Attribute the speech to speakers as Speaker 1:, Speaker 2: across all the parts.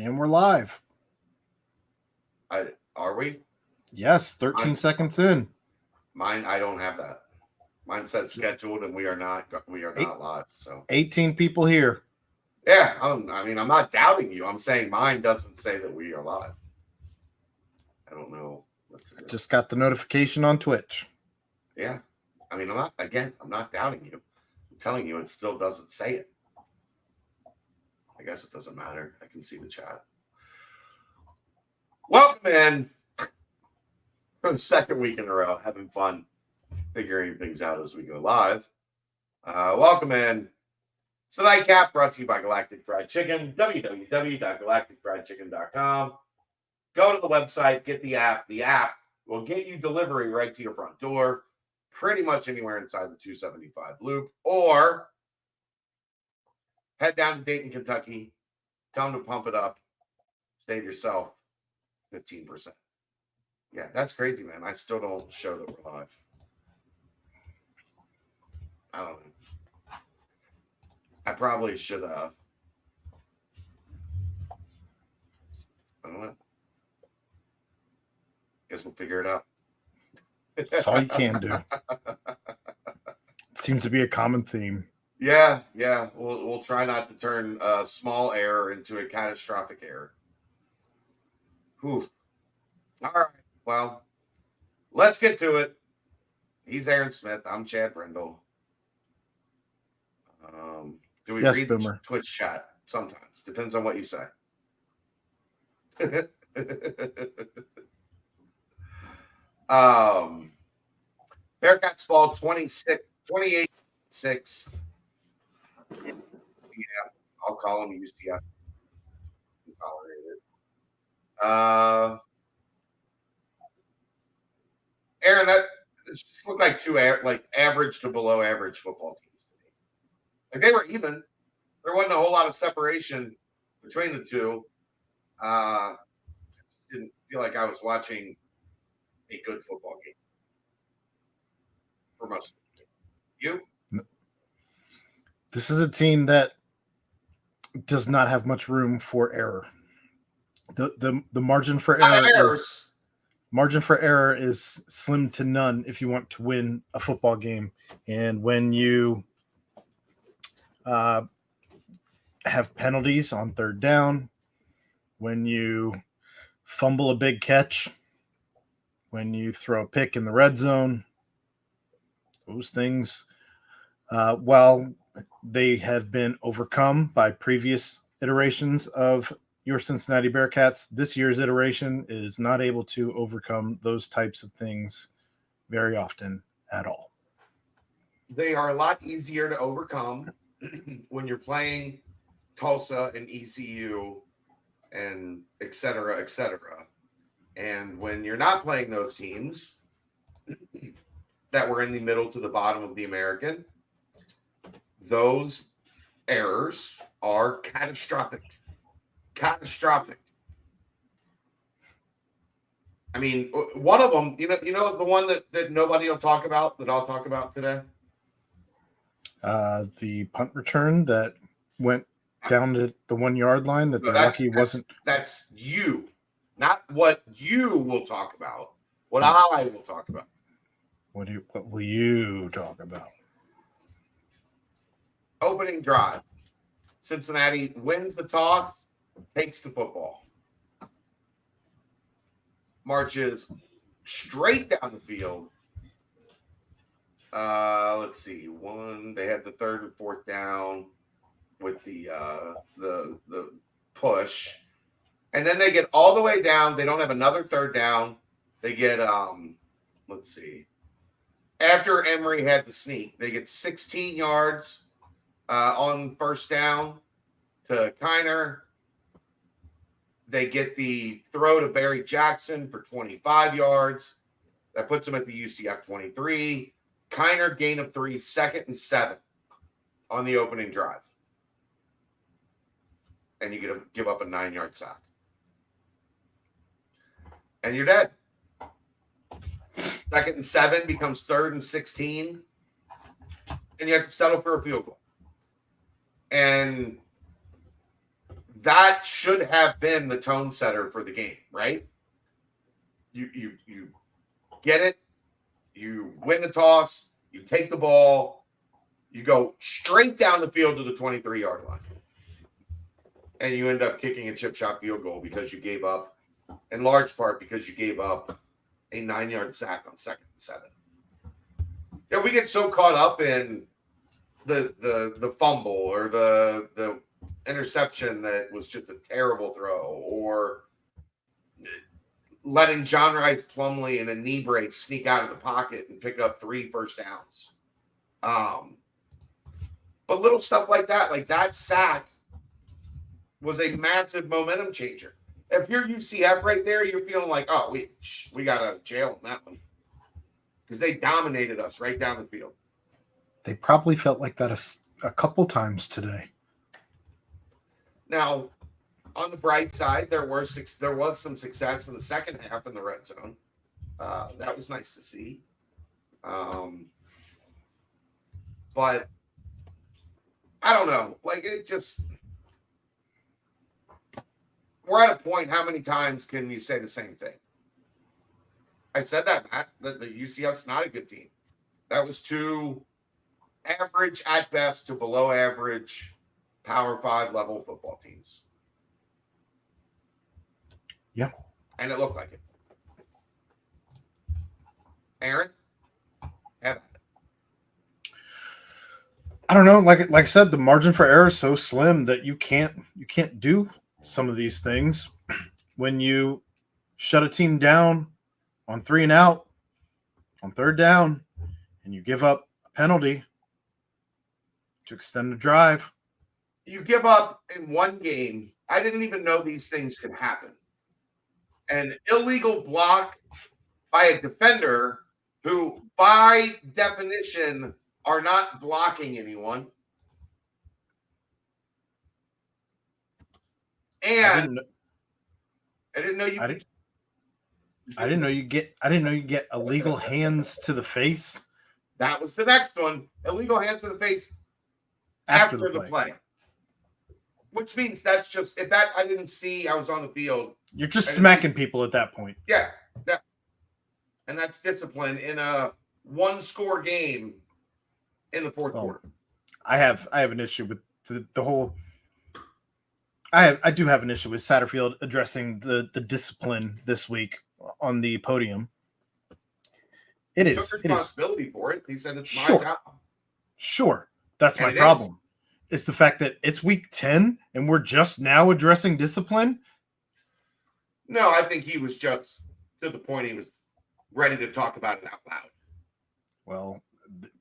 Speaker 1: And we're live.
Speaker 2: Are we?
Speaker 1: Yes, 13 seconds in.
Speaker 2: Mine, I don't have that. Mine says scheduled, and we are not live. So
Speaker 1: 18 people here.
Speaker 2: Yeah, I'm not doubting you. I'm saying mine doesn't say that we are live. I don't know what to do.
Speaker 1: Just got the notification on Twitch.
Speaker 2: Yeah, I'm not doubting you. I'm telling you, it still doesn't say it. I guess it doesn't matter. I can see the chat. Welcome in for the second week in a row, having fun figuring things out as we go live. Welcome in. It's the Nightcap, brought to you by Galactic Fried Chicken, www.galacticfriedchicken.com. Go to the website, get the app. The app will get you delivery right to your front door, pretty much anywhere inside the 275 loop, or head down to Dayton, Kentucky, tell them to pump it up, save yourself 15%. Yeah, that's crazy, man. I still don't show that we're live. I don't know. I probably should have. I don't know. Guess we'll figure it out.
Speaker 1: That's all you can do. It seems to be a common theme.
Speaker 2: Yeah. We'll try not to turn a small error into a catastrophic error. Whew. All right. Well, let's get to it. He's Aaron Smith. I'm Chad Brendel. Do we read
Speaker 1: Boomer.
Speaker 2: the Twitch chat? Sometimes. Depends on what you say. Bearcats fall 28-6. Yeah, I'll call them UCF. Tolerated. Aaron, that just looked like two average to below average football teams. Like they were even. There wasn't a whole lot of separation between the two. Didn't feel like I was watching a good football game for most of the team. You?
Speaker 1: This is a team that does not have much room for error. The margin for error is slim to none if you want to win a football game. And when you have penalties on third down, when you fumble a big catch, when you throw a pick in the red zone, those things, while they have been overcome by previous iterations of your Cincinnati Bearcats, this year's iteration is not able to overcome those types of things very often at all.
Speaker 2: They are a lot easier to overcome when you're playing Tulsa and ECU and et cetera, and when you're not playing those teams that were in the middle to the bottom of the American, those errors are catastrophic. I mean, one of them, you know the one that nobody will talk about that I'll talk about today?
Speaker 1: The punt return that went down to the 1 yard line that wasn't.
Speaker 2: That's you, not what you will talk about. What I will talk about.
Speaker 1: What will you talk about?
Speaker 2: Opening drive. Cincinnati wins the toss, takes the football, marches straight down the field. Let's see. They had the third and fourth down with the push, and then they get all the way down. They don't have another third down. They get let's see. After Emory had the sneak, they get 16 yards on first down to Kiner. They get the throw to Barry Jackson for 25 yards. That puts them at the UCF 23. Kiner gain of 3, 2nd and 7 on the opening drive. And you get to give up a 9-yard sack. And you're dead. 2nd and 7 becomes 3rd and 16. And you have to settle for a field goal. And that should have been the tone setter for the game, right? You get it, you win the toss, you take the ball, you go straight down the field to the 23-yard line. And you end up kicking a chip shot field goal because you gave up, in large part because you gave up a 9-yard sack on 2nd and 7. Yeah, we get so caught up in the fumble or the interception that was just a terrible throw, or letting John Rice Plumlee in a knee brace sneak out of the pocket and pick up 3 first downs. But little stuff like that sack was a massive momentum changer. If you're UCF right there, you're feeling like, oh, we got to jail in that one, because they dominated us right down the field.
Speaker 1: They probably felt like that a couple times today.
Speaker 2: Now, on the bright side, there was some success in the second half in the red zone. That was nice to see. But I don't know. Like, it just, we're at a point, how many times can you say the same thing? I said that, Matt, that the UCF's not a good team. That was too average at best to below average Power 5 level football teams.
Speaker 1: Yeah.
Speaker 2: And it looked like it. Aaron? Have it.
Speaker 1: I don't know. Like I said, the margin for error is so slim that you can't do some of these things. When you shut a team down on 3 and out, on 3rd down, and you give up a penalty to extend the drive.
Speaker 2: You give up in one game. I didn't even know these things could happen. An illegal block by a defender who, by definition, are not blocking anyone. And I didn't know you get
Speaker 1: illegal hands to the face.
Speaker 2: That was the next one. Illegal hands to the face after the play. Which means that's just, if that I didn't see, I was on the field.
Speaker 1: You're just smacking people at that point.
Speaker 2: Yeah. And that's discipline in a 1-score game in the 4th quarter.
Speaker 1: I have an issue with the whole. I do have an issue with Satterfield addressing the discipline this week on the podium. He took
Speaker 2: responsibility for it. He said it's my job.
Speaker 1: Sure. That's my problem. It's the fact that it's week 10 and we're just now addressing discipline.
Speaker 2: No, I think he was just to the point he was ready to talk about it out loud.
Speaker 1: Well,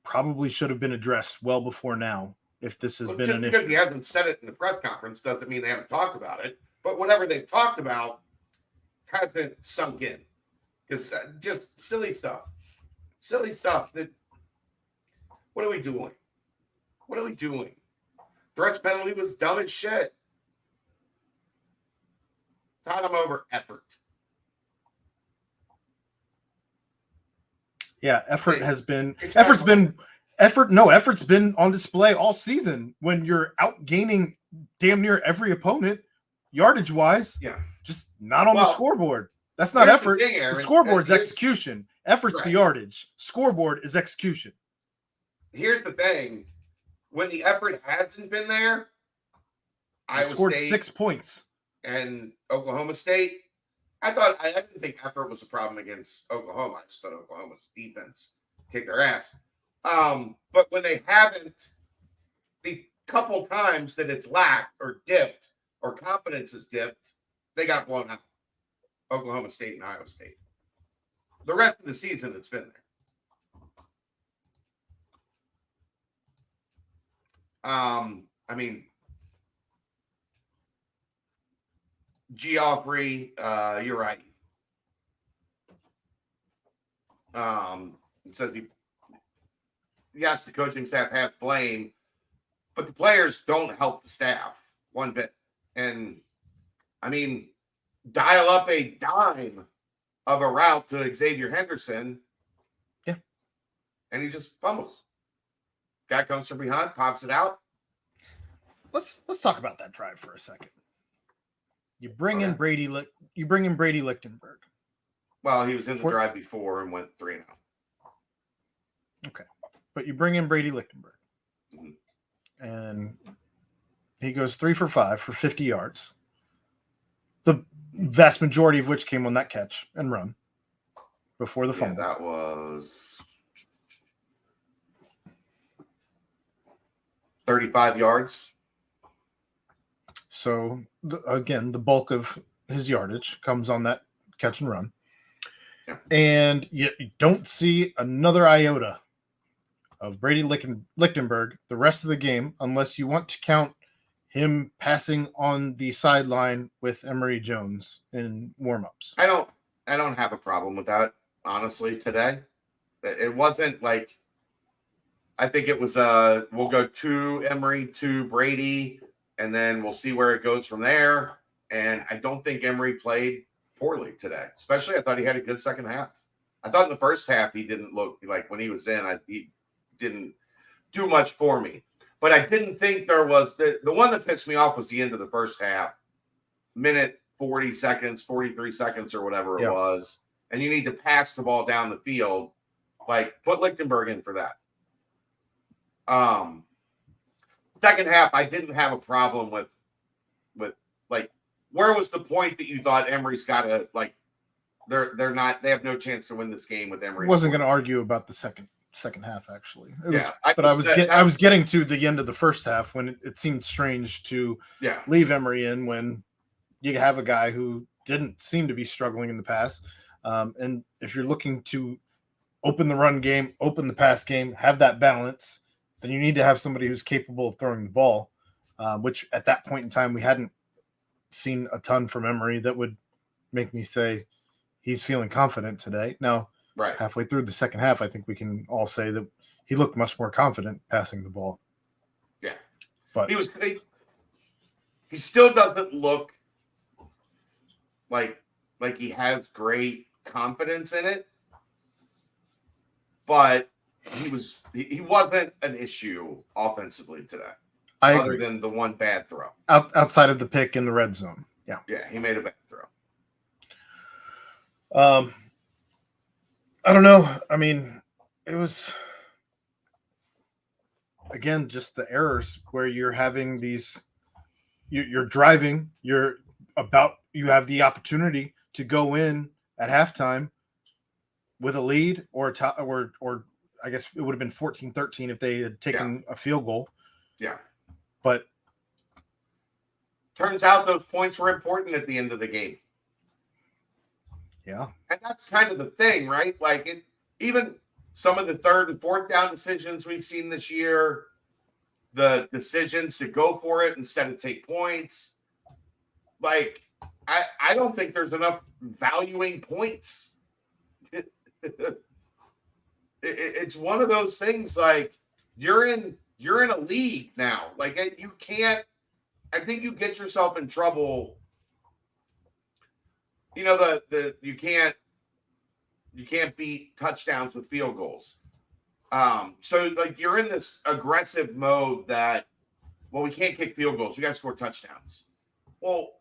Speaker 1: probably should have been addressed well before now. If this has been an issue.
Speaker 2: Because he hasn't said it in the press conference doesn't mean they haven't talked about it. But whatever they've talked about hasn't sunk in. Because just silly stuff. Silly stuff. What are we doing? What are we doing? Threats penalty was dumb as shit. Taught him over effort.
Speaker 1: Yeah, effort's been on display all season when you're outgaining damn near every opponent yardage wise.
Speaker 2: Yeah.
Speaker 1: Just not on the scoreboard. That's not effort.
Speaker 2: The
Speaker 1: scoreboard's execution. Effort's the yardage. Scoreboard is execution.
Speaker 2: Here's the thing. When the effort hasn't been there,
Speaker 1: I scored 6 points.
Speaker 2: And Oklahoma State, I didn't think effort was a problem against Oklahoma. I just thought Oklahoma's defense kicked their ass. But when they haven't, the couple times that it's lacked or dipped or confidence is dipped, they got blown out. Oklahoma State and Iowa State. The rest of the season, it's been there. I mean, Geoffrey, you're right. It says yes, the coaching staff has blame, but the players don't help the staff one bit. And I mean, dial up a dime of a route to Xavier Henderson.
Speaker 1: Yeah.
Speaker 2: And he just fumbles. Guy comes from behind, pops it out.
Speaker 1: Let's talk about that drive for a second. You bring in Brady Lichtenberg.
Speaker 2: Well, he was in the drive before and went 3-0.
Speaker 1: Okay. But you bring in Brady Lichtenberg.
Speaker 2: Mm-hmm.
Speaker 1: And he goes 3 for 5 for 50 yards. The vast majority of which came on that catch and run before the fumble.
Speaker 2: That was 35 yards.
Speaker 1: So, again, the bulk of his yardage comes on that catch and run.
Speaker 2: Yeah.
Speaker 1: And you don't see another iota of Brady Lichtenberg the rest of the game unless you want to count him passing on the sideline with Emory Jones in warm-ups.
Speaker 2: I don't have a problem with that, honestly, today. It wasn't like, I think it was we'll go to Emory, to Brady, and then we'll see where it goes from there. And I don't think Emory played poorly today. Especially, I thought he had a good second half. I thought in the first half he didn't look like, when he was in, he didn't do much for me. But I didn't think there was the one that pissed me off was the end of the first half, minute 40 seconds, 43 seconds, or whatever it was, and you need to pass the ball down the field. Like, put Lichtenberg in for that. Second half, I didn't have a problem with like, where was the point that you thought Emory's got to, like, they have no chance to win this game with Emory?
Speaker 1: I wasn't going to argue about the second half, actually.
Speaker 2: I
Speaker 1: was getting to the end of the first half when it seemed strange to leave Emory in when you have a guy who didn't seem to be struggling in the pass. And if you're looking to open the run game, open the pass game, have that balance, then you need to have somebody who's capable of throwing the ball, which at that point in time we hadn't seen a ton from Emory that would make me say he's feeling confident today. Now, halfway through the second half, I think we can all say that he looked much more confident passing the ball.
Speaker 2: Yeah.
Speaker 1: But
Speaker 2: he still doesn't look like he has great confidence in it. But he wasn't an issue offensively today. Other than the one bad throw.
Speaker 1: Outside of the pick in the red zone. Yeah.
Speaker 2: Yeah, he made a bad throw.
Speaker 1: I don't know. I mean, it was, again, just the errors where you're having these, you're driving, you have the opportunity to go in at halftime with a lead or I guess it would have been 14-13 if they had taken a field goal.
Speaker 2: Yeah.
Speaker 1: But
Speaker 2: turns out those points were important at the end of the game.
Speaker 1: Yeah.
Speaker 2: And that's kind of the thing, right? Like, even some of the third and fourth down decisions we've seen this year, the decisions to go for it instead of take points. Like, I don't think there's enough valuing points. It's one of those things, like, you're in a league now. Like, you can't, I think you get yourself in trouble. You know, you can't beat touchdowns with field goals. So, like, you're in this aggressive mode that, well, we can't kick field goals. We got to score touchdowns. Well,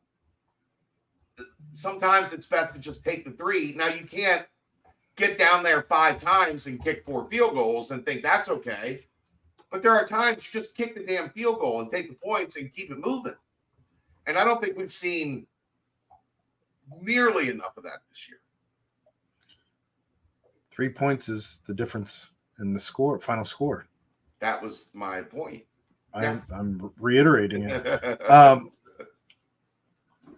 Speaker 2: sometimes it's best to just take the 3. Now, you can't get down there 5 times and kick 4 field goals and think that's okay. But there are times you just kick the damn field goal and take the points and keep it moving. And I don't think we've seen nearly enough of that this year.
Speaker 1: 3 points is the difference in the final score.
Speaker 2: That was my point.
Speaker 1: I'm reiterating it.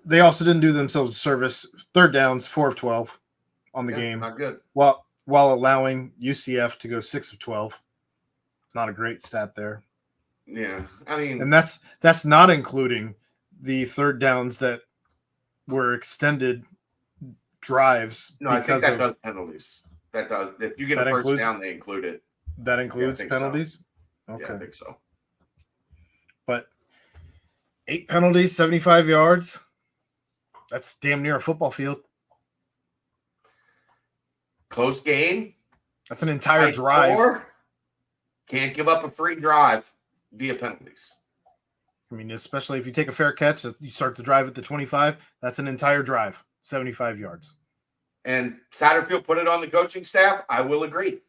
Speaker 1: They also didn't do themselves a service. Third downs, 4 of 12 on the game.
Speaker 2: Not good.
Speaker 1: While allowing UCF to go 6 of 12. Not a great stat there.
Speaker 2: Yeah. I mean,
Speaker 1: and that's not including the third downs that were extended drives.
Speaker 2: No, I think that does penalties. That does. If you get a first down, they include it.
Speaker 1: That includes penalties?
Speaker 2: So. Okay. Yeah, I think so.
Speaker 1: But 8 penalties, 75 yards. That's damn near a football field.
Speaker 2: Close game.
Speaker 1: That's an entire drive.
Speaker 2: Can't give up a free drive via penalties.
Speaker 1: I mean, especially if you take a fair catch, you start the drive at the 25. That's an entire drive, 75 yards.
Speaker 2: And Satterfield put it on the coaching staff. I will agree.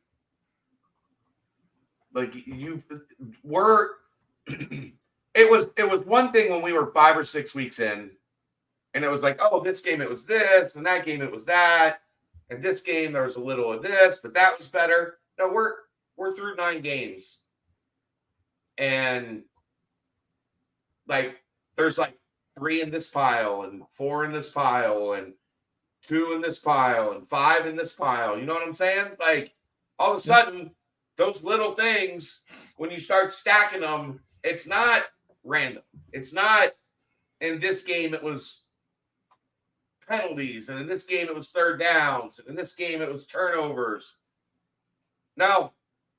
Speaker 2: Like it was one thing when we were 5 or 6 weeks in, and it was like, oh, this game it was this, and that game it was that, and this game there was a little of this, but that was better. No, we're through 9 games, and like there's like 3 in this pile, and 4 in this pile, and 2 in this pile, and 5 in this pile. You know what I'm saying? Like all of a sudden, those little things, when you start stacking them, it's not random. It's not in this game it was penalties, and in this game it was third downs, and in this game it was turnovers. No,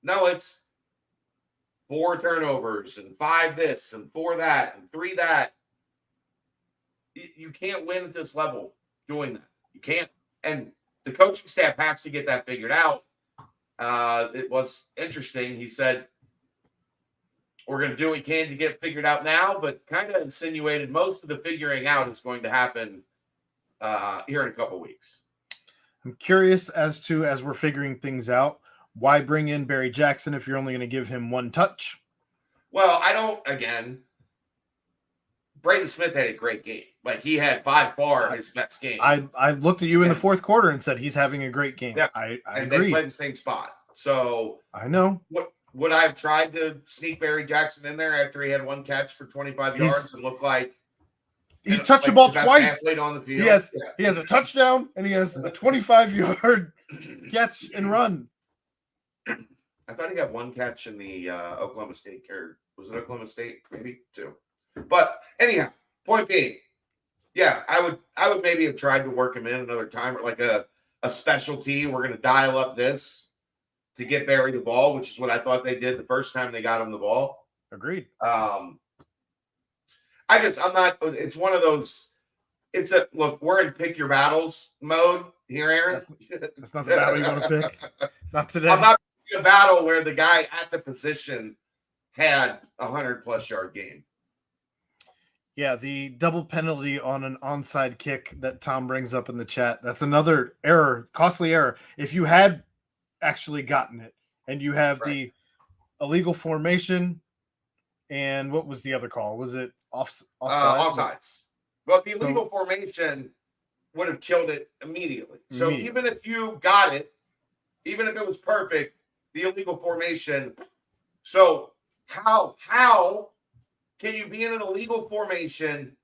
Speaker 2: it's 4 turnovers and 5 this and 4 that and 3 that. You can't win at this level doing that. You can't. And the coaching staff has to get that figured out. It was interesting. He said, we're going to do what we can to get it figured out now, but kind of insinuated most of the figuring out is going to happen here in a couple weeks.
Speaker 1: I'm curious as we're figuring things out, why bring in Barry Jackson if you're only going to give him 1 touch?
Speaker 2: Well, Brendel Smith had a great game. Like, he had by far his best game.
Speaker 1: I looked at you in the fourth quarter and said he's having a great game.
Speaker 2: Yeah,
Speaker 1: I
Speaker 2: and
Speaker 1: agree.
Speaker 2: they played the same spot. So
Speaker 1: I know.
Speaker 2: Would I have tried to sneak Barry Jackson in there after he had 1 catch for 25 yards and look like
Speaker 1: he's touched the ball twice?
Speaker 2: On the field?
Speaker 1: He has a touchdown and he has a 25-yard catch and run.
Speaker 2: I thought he had 1 catch in the Oklahoma State, or was it Oklahoma State? Maybe 2. But anyhow, point being, yeah, I would maybe have tried to work him in another time, or like a specialty. We're going to dial up this to get Barry the ball, which is what I thought they did the first time they got him the ball.
Speaker 1: Agreed.
Speaker 2: I'm not, it's one of those, look, we're in pick your battles mode here, Aaron.
Speaker 1: That's not the battle you want to pick. Not today.
Speaker 2: I'm not picking a battle where the guy at the position had a 100+ yard game.
Speaker 1: Yeah, the double penalty on an onside kick that Tom brings up in the chat. That's another error, costly error. If you had actually gotten it and you have the illegal formation, and what was the other call? Was it offsides?
Speaker 2: Well, the illegal formation would have killed it immediately. So even if you got it, even if it was perfect, the illegal formation. So how can you be in an illegal formation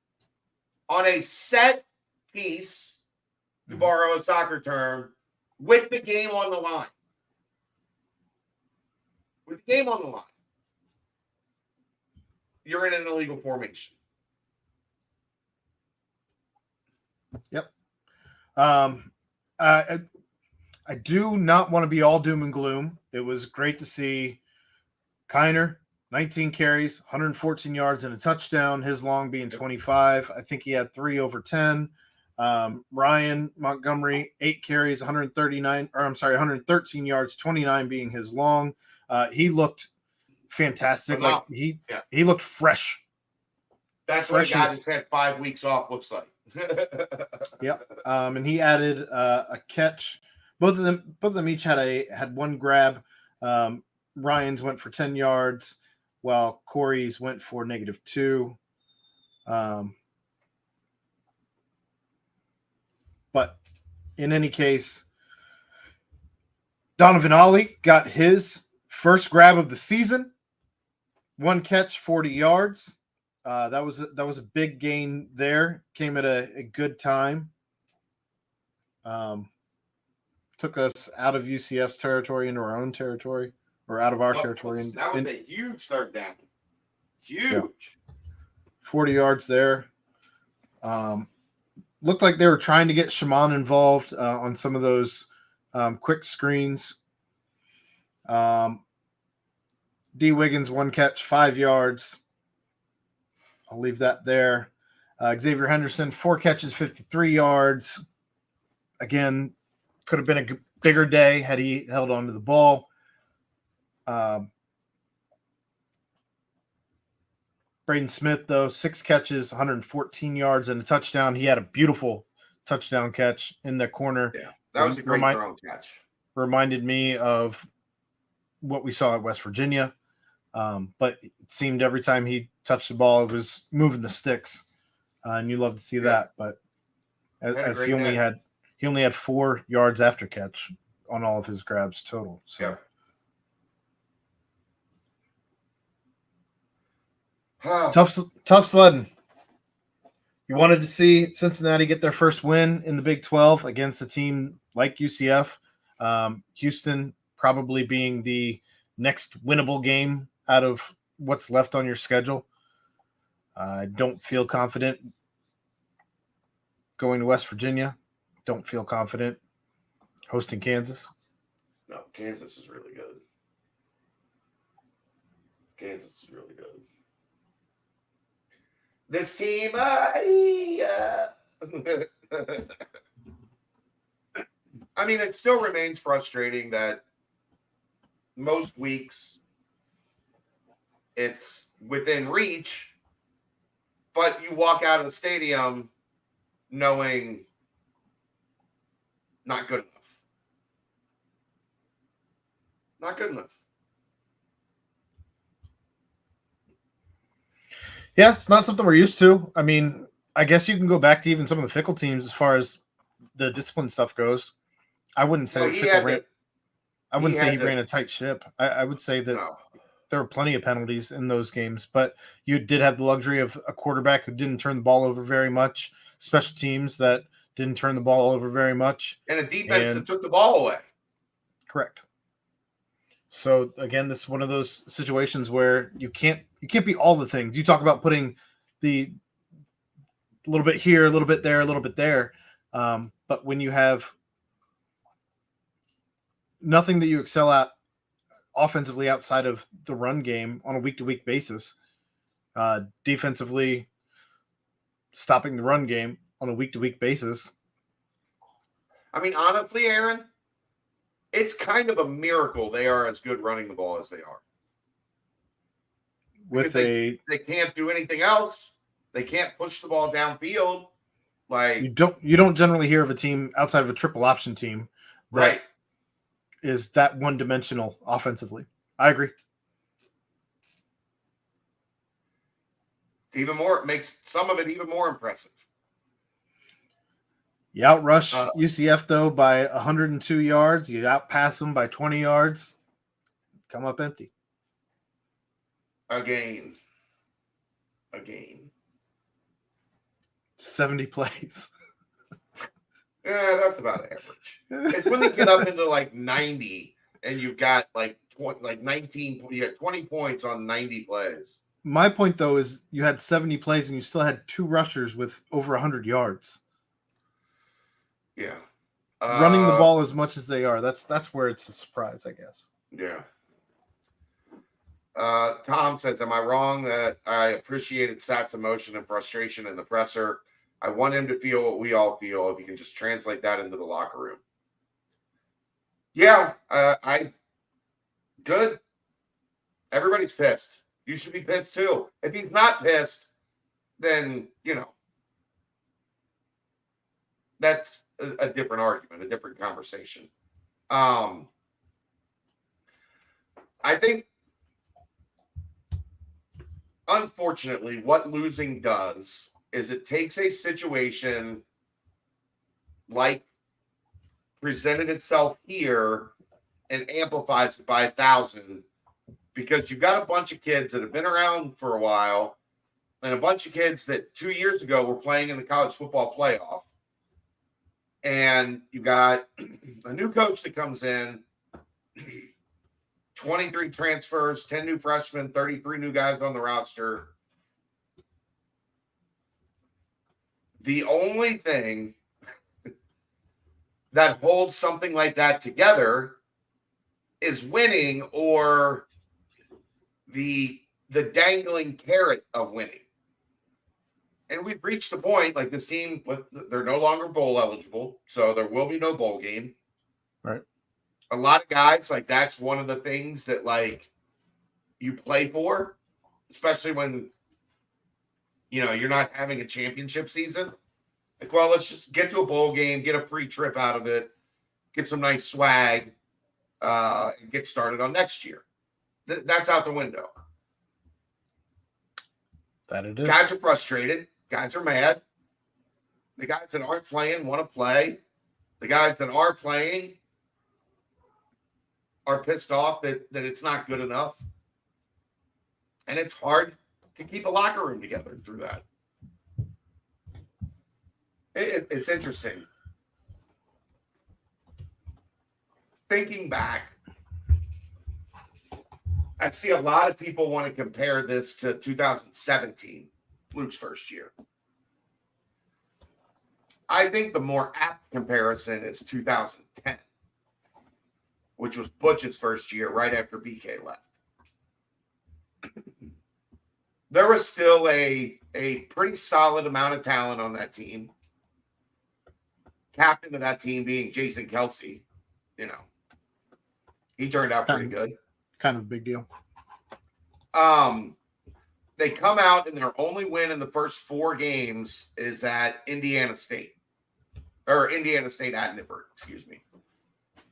Speaker 2: on a set piece, to borrow a soccer term, with the game on the line? With the game on the line, you're in an illegal formation.
Speaker 1: Yep. I do not want to be all doom and gloom. It was great to see Kiner, 19 carries, 114 yards and a touchdown, his long being 25. I think he had 3 over 10. Ryan Montgomery, 8 carries, 113 yards, 29 being his long. He looked fantastic. Like he looked fresh.
Speaker 2: That's what a guy that's had 5 weeks off looks like.
Speaker 1: Yep. And he added a catch. Both of them each had 1 grab. Ryan's went for 10 yards, while Corey's went for -2. But in any case, Donovan Ollie got his first grab of the season. 1 catch, 40 yards. That was a big gain there. Came at a good time. Took us out of UCF's territory into our own territory, or out of our territory.
Speaker 2: That was a huge third down. Huge.
Speaker 1: 40 yards there. Looked like they were trying to get Shaman involved on some of those quick screens. D. Wiggins, 1 catch, 5 yards. I'll leave that there. Xavier Henderson, 4 catches, 53 yards. Again, could have been a bigger day had he held on to the ball. Braden Smith, though, 6 catches, 114 yards, and a touchdown. He had a beautiful touchdown catch in the corner.
Speaker 2: Yeah, that was a great thrown catch.
Speaker 1: Reminded me of what we saw at West Virginia. But it seemed every time he touched the ball, it was moving the sticks. And you love to see that. But as he only had 4 yards after catch on all of his grabs total. So tough sledding. You wanted to see Cincinnati get their first win in the Big 12 against a team like UCF. Houston probably being the next winnable game out of what's left on your schedule. I don't feel confident going to West Virginia. Don't feel confident hosting Kansas.
Speaker 2: No, Kansas is really good. Kansas is really good. This team, I mean, it still remains frustrating that most weeks it's within reach, but you walk out of the stadium knowing not good enough. Not good enough.
Speaker 1: Yeah, it's not something we're used to. I mean, I guess you can go back to even some of the Fickle teams as far as the discipline stuff goes. I wouldn't say he ran a tight ship. I would say that there were plenty of penalties in those games, but you did have the luxury of a quarterback who didn't turn the ball over very much, special teams that didn't turn the ball over very much,
Speaker 2: and a defense that took the ball away.
Speaker 1: Correct. So again, this is one of those situations where you can't be all the things. You talk about putting the little bit here, a little bit there, a little bit there. But when you have nothing that you excel at offensively outside of the run game on a week-to-week basis, defensively stopping the run game on a week-to-week basis.
Speaker 2: I mean, honestly, Aaron, it's kind of a miracle they are as good running the ball as they are. They can't do anything else. They can't push the ball downfield. Like
Speaker 1: you don't generally hear of a team outside of a triple option team that is that one-dimensional offensively. I agree.
Speaker 2: It's even more. It makes some of it even more impressive.
Speaker 1: You outrush UCF, though, by 102 yards. You outpass them by 20 yards. Come up empty.
Speaker 2: Again.
Speaker 1: 70 plays.
Speaker 2: Yeah, that's about average. It's when they get up into like 90 and you've got like 19, you got 20 points on 90 plays.
Speaker 1: My point, though, is you had 70 plays and you still had 2 rushers with over 100 yards.
Speaker 2: Yeah.
Speaker 1: Running the ball as much as they are. That's where it's a surprise, I guess.
Speaker 2: Yeah. Tom says, am I wrong that I appreciated Sack's emotion and frustration in the presser? I want him to feel what we all feel, if you can just translate that into the locker room. Yeah, good. Everybody's pissed. You should be pissed too. If he's not pissed, then, that's a different argument, a different conversation. I think, unfortunately, what losing does is it takes a situation like presented itself here and amplifies it by 1,000, because you've got a bunch of kids that have been around for a while and a bunch of kids that 2 years ago were playing in the college football playoff. And you got a new coach that comes in, 23 transfers, 10 new freshmen, 33 new guys on the roster. The only thing that holds something like that together is winning, or the dangling carrot of winning. And we've reached the point, like this team, they're no longer bowl eligible, so there will be no bowl game.
Speaker 1: Right.
Speaker 2: A lot of guys, like, that's one of the things that, like, you play for, especially when you're not having a championship season. Like, well, let's just get to a bowl game, get a free trip out of it, get some nice swag, and get started on next year. That's out the window.
Speaker 1: That it is.
Speaker 2: Guys are frustrated. Guys are mad. The guys that aren't playing want to play. The guys that are playing are pissed off that it's not good enough. And it's hard to keep a locker room together through that. It's interesting. Thinking back, I see a lot of people want to compare this to 2017, Luke's first year. I think the more apt comparison is 2010, which was Butch's first year right after BK left. There was still a pretty solid amount of talent on that team. Captain of that team being Jason Kelsey, he turned out pretty good.
Speaker 1: Kind of a big deal.
Speaker 2: They come out and their only win in the first 4 games is at Indiana State at Nippert, excuse me.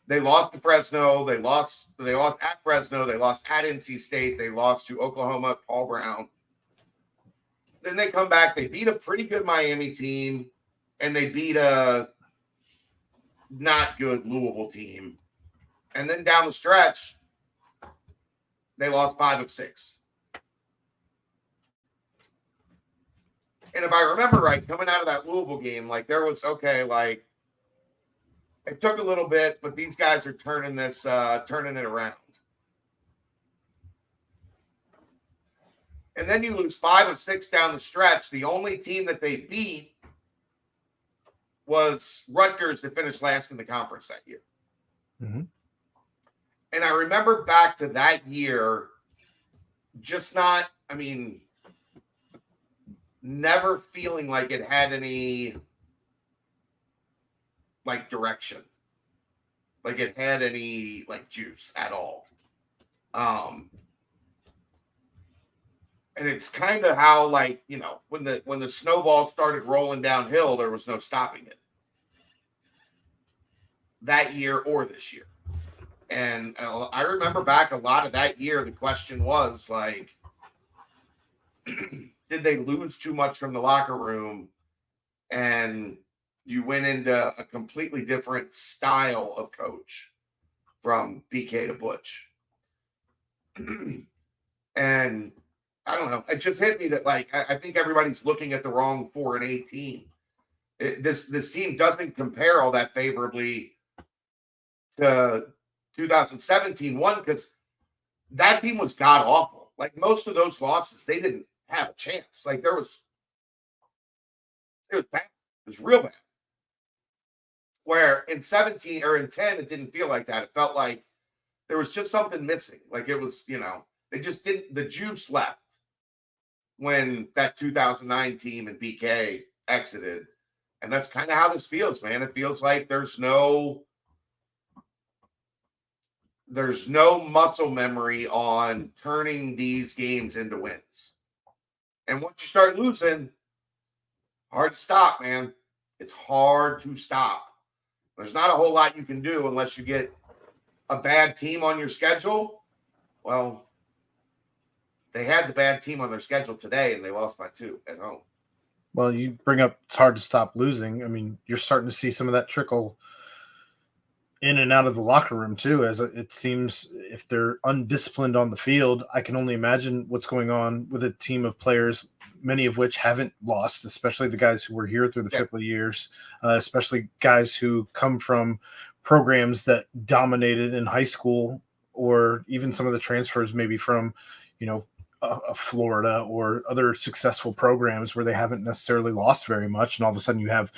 Speaker 2: They lost to Fresno. They lost at Fresno. They lost at NC State. They lost to Oklahoma at Paul Brown. Then they come back. They beat a pretty good Miami team, and they beat a not good Louisville team. And then down the stretch, they lost 5 of 6. And if I remember right, coming out of that Louisville game, there was, it took a little bit, but these guys are turning it around. And then you lose 5 of 6 down the stretch. The only team that they beat was Rutgers that finished last in the conference that year.
Speaker 1: Mm-hmm.
Speaker 2: And I remember back to that year, never feeling like it had any direction, like it had any juice at all. And it's kind of how when the snowball started rolling downhill, there was no stopping it that year or this year. And I remember back a lot of that year, the question was did they lose too much from the locker room and you went into a completely different style of coach from BK to Butch? And I don't know. It just hit me that I think everybody's looking at the wrong 4-8 team. This team doesn't compare all that favorably to 2017 one because that team was god awful. Most of those losses, they didn't have a chance. It was bad. It was real bad. Where in 17 or in 10, it didn't feel like that. It felt like there was just something missing. It was, they just didn't, the juice left when that 2009 team and BK exited. And that's kind of how this feels, man. It feels like there's no muscle memory on turning these games into wins. And once you start losing, hard to stop, man. It's hard to stop. There's not a whole lot you can do unless you get a bad team on your schedule. Well, they had the bad team on their schedule today, and they lost by 2 at home.
Speaker 1: Well, you bring up it's hard to stop losing. You're starting to see some of that trickle in and out of the locker room too, as it seems if they're undisciplined on the field. I can only imagine what's going on with a team of players, many of which haven't lost, especially the guys who were here through the football years, especially guys who come from programs that dominated in high school, or even some of the transfers maybe from, Florida or other successful programs where they haven't necessarily lost very much. And all of a sudden you have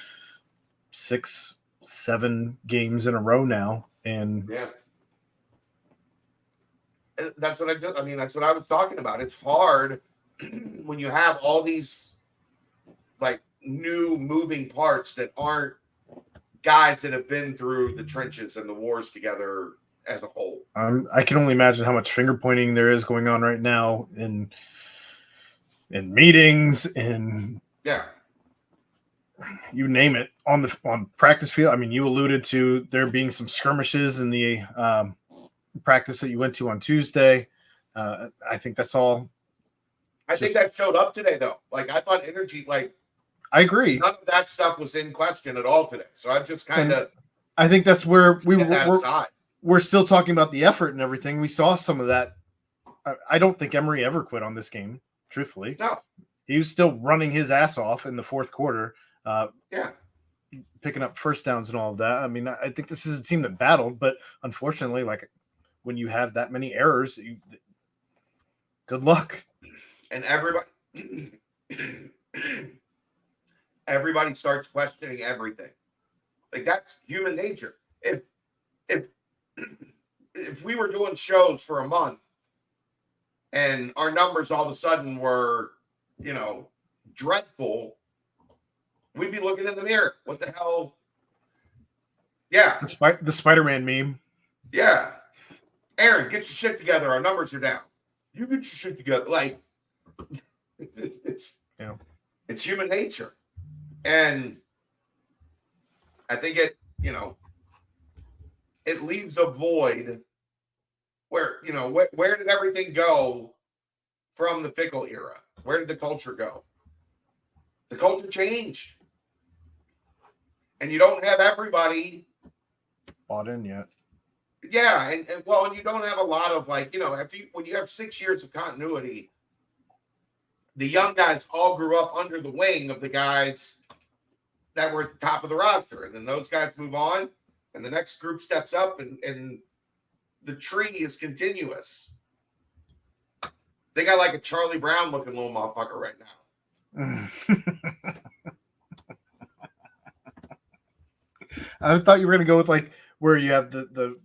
Speaker 1: 6-7 games in a row now. And
Speaker 2: that's what that's what I was talking about. It's hard when you have all these new moving parts that aren't guys that have been through the trenches and the wars together as a whole.
Speaker 1: I can only imagine how much finger pointing there is going on right now. And in meetings, in you name it, on practice field. I mean, you alluded to there being some skirmishes in the practice that you went to on Tuesday. I think that's all.
Speaker 2: I think that showed up today, though. Like, I thought energy, like,
Speaker 1: I agree.
Speaker 2: None of that stuff was in question at all today. So I just kind of.
Speaker 1: I think that's where we're still talking about the effort and everything. We saw some of that. I don't think Emery ever quit on this game, truthfully.
Speaker 2: No.
Speaker 1: He was still running his ass off in the fourth quarter. Picking up first downs and all of that. I mean, I think this is a team that battled, but unfortunately, like when you have that many errors, good luck.
Speaker 2: And everybody starts questioning everything. Like, that's human nature. If we were doing shows for a month and our numbers all of a sudden were, dreadful, we'd be looking in the mirror. What the hell? Yeah.
Speaker 1: The Spider-Man meme.
Speaker 2: Yeah. Aaron, get your shit together. Our numbers are down. You get your shit together. Like, it's human nature. And I think it leaves a void where, where did everything go from the Fickle era? Where did the culture go? The culture changed. And you don't have everybody
Speaker 1: bought in yet.
Speaker 2: Yeah, and you don't have a lot of, like, when you have 6 years of continuity, the young guys all grew up under the wing of the guys that were at the top of the roster. And then those guys move on, and the next group steps up, and the tree is continuous. They got like a Charlie Brown looking little motherfucker right now.
Speaker 1: I thought you were going to go with like where you have the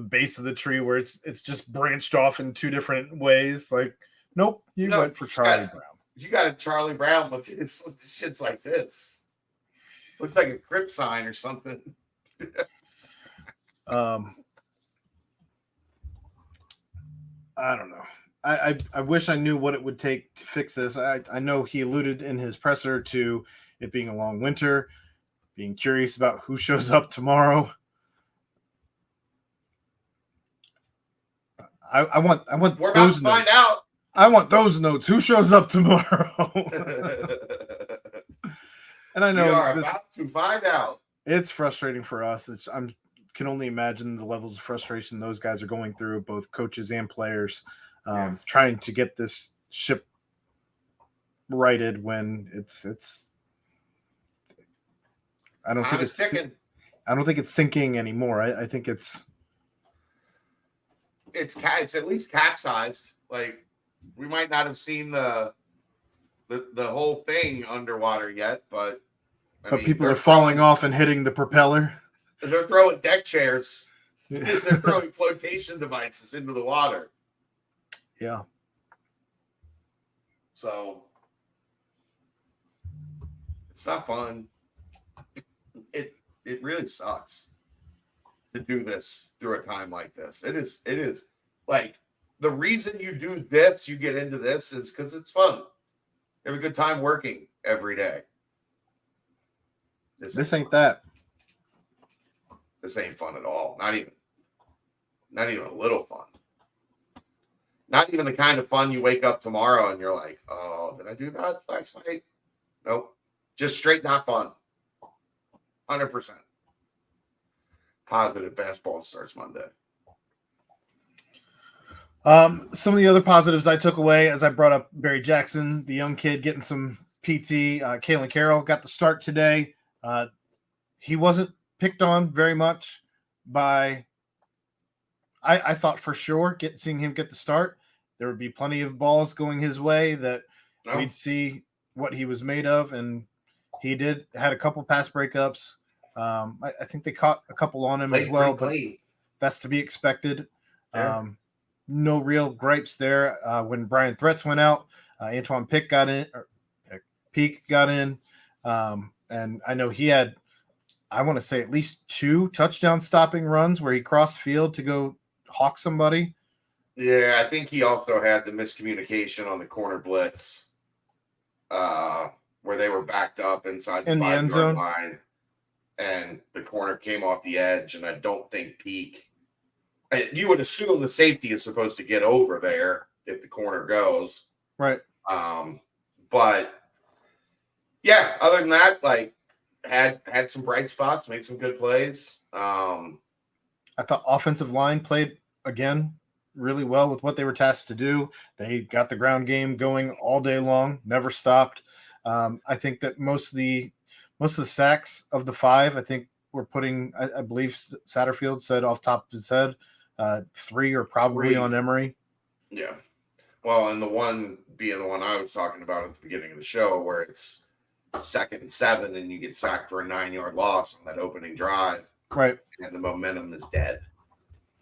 Speaker 1: base of the tree where it's just branched off in two different ways. Like, nope, you went for Charlie Brown.
Speaker 2: You got a Charlie Brown look. It's shit's like this. Looks like a Crip sign or something.
Speaker 1: I don't know. I wish I knew what it would take to fix this. I know he alluded in his presser to it being a long winter, being curious about who shows up tomorrow. I want
Speaker 2: We're about to find out.
Speaker 1: I want those notes. Who shows up tomorrow? And I know
Speaker 2: we are about to find out.
Speaker 1: It's frustrating for us. Can only imagine the levels of frustration those guys are going through, both coaches and players, trying to get this ship righted when it's. I don't think it's sinking anymore. I think it's
Speaker 2: at least capsized. Like, we might not have seen the whole thing underwater yet, but
Speaker 1: people are falling off and hitting the propeller.
Speaker 2: They're throwing deck chairs. They're throwing flotation devices into the water.
Speaker 1: Yeah.
Speaker 2: So it's not fun. It really sucks to do this through a time like this. It is like the reason you do this, you get into this, is because it's fun. You have a good time working every day.
Speaker 1: This ain't that.
Speaker 2: This ain't fun at all. Not even a little fun. Not even the kind of fun you wake up tomorrow and you're like, oh, did I do that last night? Nope. Just straight not fun. 100%. Positive basketball starts Monday.
Speaker 1: Some of the other positives I took away, as I brought up Barry Jackson, the young kid getting some PT. Kalen Carroll got the start today. He wasn't picked on very much by, I thought for sure seeing him get the start, there would be plenty of balls going his way that we'd see what he was made of. And he had a couple pass breakups. I think they caught a couple on him as well, but that's to be expected.
Speaker 2: Yeah.
Speaker 1: No real gripes there. When Brian Threats went out, Antoine Peak got in. And I know he had, I want to say, at least 2 touchdown stopping runs where he crossed field to go hawk somebody.
Speaker 2: Yeah, I think he also had the miscommunication on the corner blitz. where they were backed up inside the
Speaker 1: In the end
Speaker 2: 5-yard
Speaker 1: zone.
Speaker 2: line, and the corner came off the edge, and I don't think Peak. You would assume the safety is supposed to get over there if the corner goes,
Speaker 1: Right.
Speaker 2: But yeah, other than that, like had some bright spots, made some good plays.
Speaker 1: I thought offensive line played again really well with what they were tasked to do. They got the ground game going all day long, never stopped. I think that most of the sacks of the 5, I think we're putting. I believe Satterfield said off the top of his head, 3 are probably on Emery.
Speaker 2: Yeah. Well, and the one being the one I was talking about at the beginning of the show, where it's 2nd and 7, and you get sacked for a 9-yard loss on that opening drive,
Speaker 1: right?
Speaker 2: And the momentum is dead.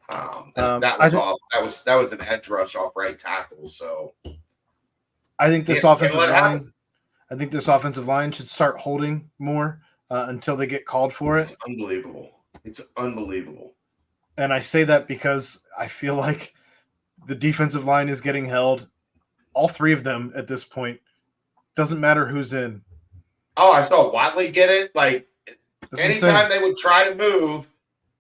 Speaker 2: That was an edge rush off right tackle. So
Speaker 1: I think this offensive line. I think this offensive line should start holding more until they get called for it.
Speaker 2: It's unbelievable.
Speaker 1: And I say that because I feel like the defensive line is getting held. All 3 of them at this point. Doesn't matter who's in.
Speaker 2: Oh, I saw Watley get it. Like, anytime they would try to move,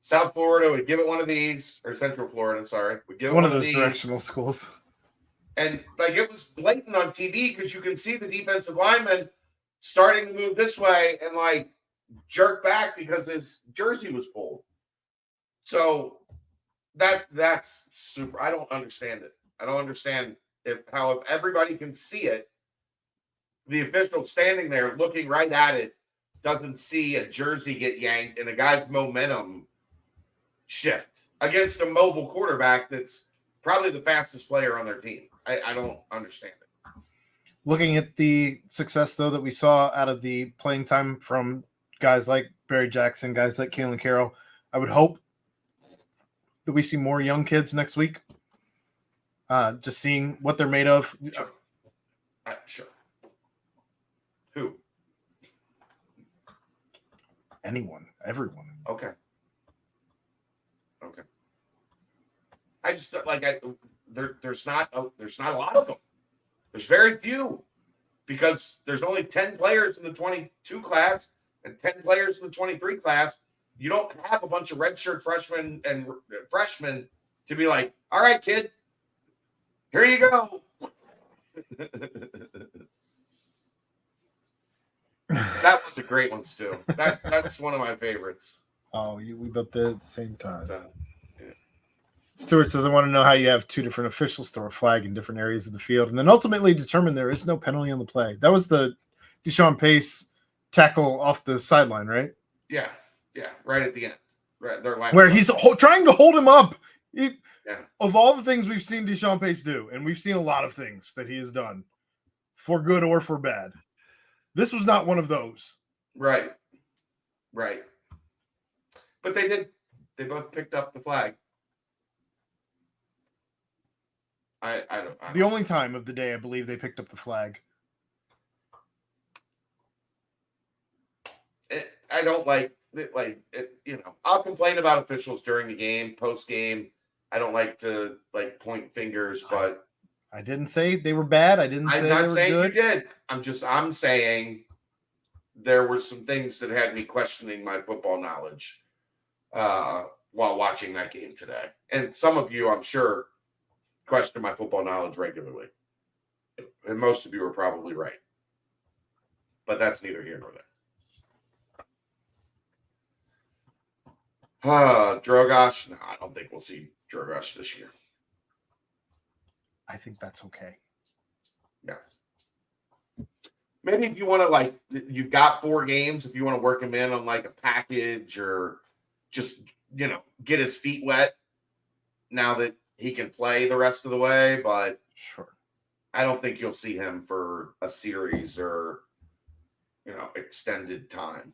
Speaker 2: South Florida would give it one of these, or Central Florida, sorry, would give it
Speaker 1: one of those directional schools.
Speaker 2: And, like, it was blatant on TV because you can see the defensive lineman starting to move this way and, like, jerk back because his jersey was pulled. So that's super. I don't understand it. I don't understand if everybody can see it, the official standing there looking right at it doesn't see a jersey get yanked and a guy's momentum shift against a mobile quarterback that's probably the fastest player on their team. I don't understand it.
Speaker 1: Looking at the success, though, that we saw out of the playing time from guys like Barry Jackson, guys like Kalen Carroll, I would hope that we see more young kids next week. Just seeing what they're made of.
Speaker 2: Sure. Sure. Who?
Speaker 1: Anyone. Everyone.
Speaker 2: Okay. I just there's not a lot of them. There's very few because there's only 10 players in the 22 class and 10 players in the 23 class. You don't have a bunch of redshirt freshmen to be like, all right, kid, here you go. That was a great one, Stu. That's one of my favorites.
Speaker 1: Oh, we both did at the same time. Yeah. Stewart says, I want to know how you have 2 different officials throw a flag in different areas of the field and then ultimately determine there is no penalty on the play. That was the Deshaun Pace tackle off the sideline, right?
Speaker 2: Yeah, right at the end. Right,
Speaker 1: where he's trying to hold him up. Of all the things we've seen Deshaun Pace do, and we've seen a lot of things that he has done, for good or for bad, this was not one of those.
Speaker 2: Right. But they did. They both picked up the flag. I don't.
Speaker 1: The only time of the day I believe they picked up the flag.
Speaker 2: I don't like it, I'll complain about officials during the game, post game. I don't like to point fingers, but
Speaker 1: I didn't say they were bad. I'm
Speaker 2: not saying you did. I'm saying there were some things that had me questioning my football knowledge while watching that game today. And some of you, I'm sure, question my football knowledge regularly. And most of you are probably right. But that's neither here nor there. Drogosh? No, I don't think we'll see Drogosh this year.
Speaker 1: I think that's okay.
Speaker 2: Yeah. Maybe if you want to, you've got 4 games, if you want to work him in on a package or just, get his feet wet now that he can play the rest of the way. But
Speaker 1: sure,
Speaker 2: I don't think you'll see him for a series or, extended time.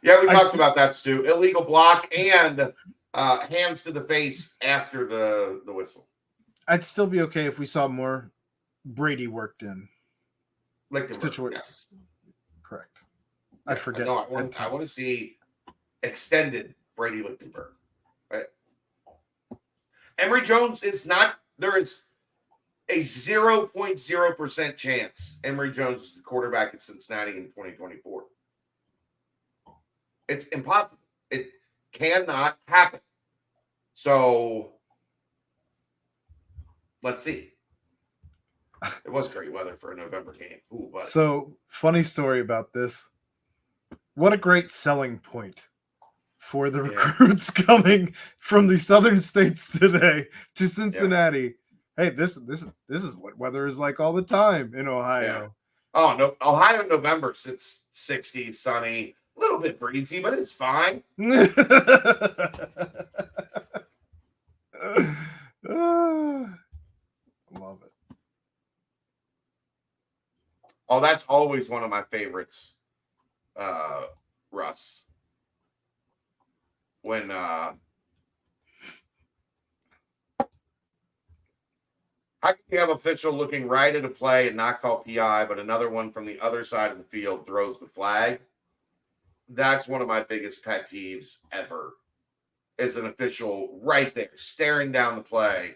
Speaker 2: Yeah, we talked about that, Stu. Illegal block and hands to the face after the whistle.
Speaker 1: I'd still be okay if we saw more Brady worked in.
Speaker 2: Yes.
Speaker 1: Correct. I forget.
Speaker 2: No, I want to see extended Brady Lichtenberg. Right? Emory Jones is not. a 0.0% chance Emory Jones is the quarterback at Cincinnati in 2024. It's impossible. It cannot happen. So let's see. It was great weather for a November game. Ooh, buddy.
Speaker 1: So, funny story about this. What a great selling point for the recruits coming from the southern states today to Cincinnati. Yeah. Hey, this is what weather is like all the time in Ohio.
Speaker 2: Yeah. Oh no, Ohio in November, it's 60, sunny, a little bit breezy, but it's fine.
Speaker 1: Love it.
Speaker 2: Oh, that's always one of my favorites, Russ. When how can you have official looking right at a play and not call PI, but another one from the other side of the field throws the flag? That's one of my biggest pet peeves ever. Is an official right there staring down the play,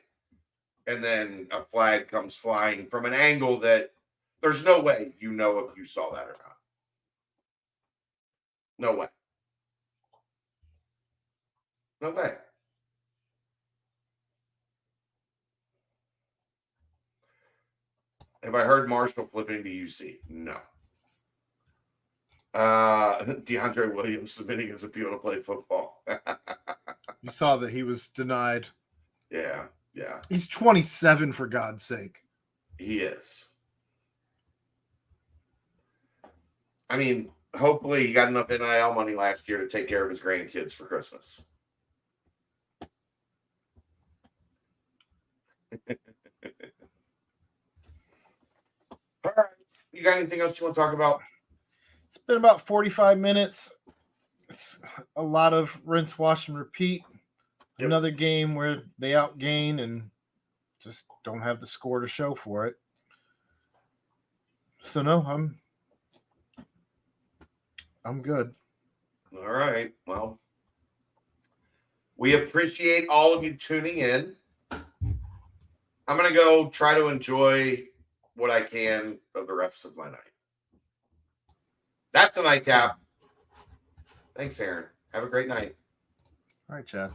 Speaker 2: and then a flag comes flying from an angle that there's no way you know if you saw that or not. No way. No way. Have I heard Marshall flipping to UC? No. DeAndre Williams submitting his appeal to play football.
Speaker 1: You saw that he was denied.
Speaker 2: Yeah.
Speaker 1: He's 27, for God's sake.
Speaker 2: He is. I mean, hopefully he got enough NIL money last year to take care of his grandkids for Christmas. All right. You got anything else you want to talk about?
Speaker 1: It's been about 45 minutes. It's a lot of rinse, wash, and repeat. Yep. Another game where they outgain and just don't have the score to show for it. So no, I'm good.
Speaker 2: All right. Well, we appreciate all of you tuning in. I'm going to go try to enjoy what I can of the rest of my night. That's a nightcap. Thanks, Aaron. Have a great night.
Speaker 1: All right, Chad.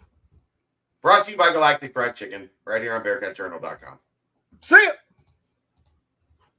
Speaker 2: Brought to you by Galactic Fried Chicken, right here on BearcatJournal.com.
Speaker 1: See ya!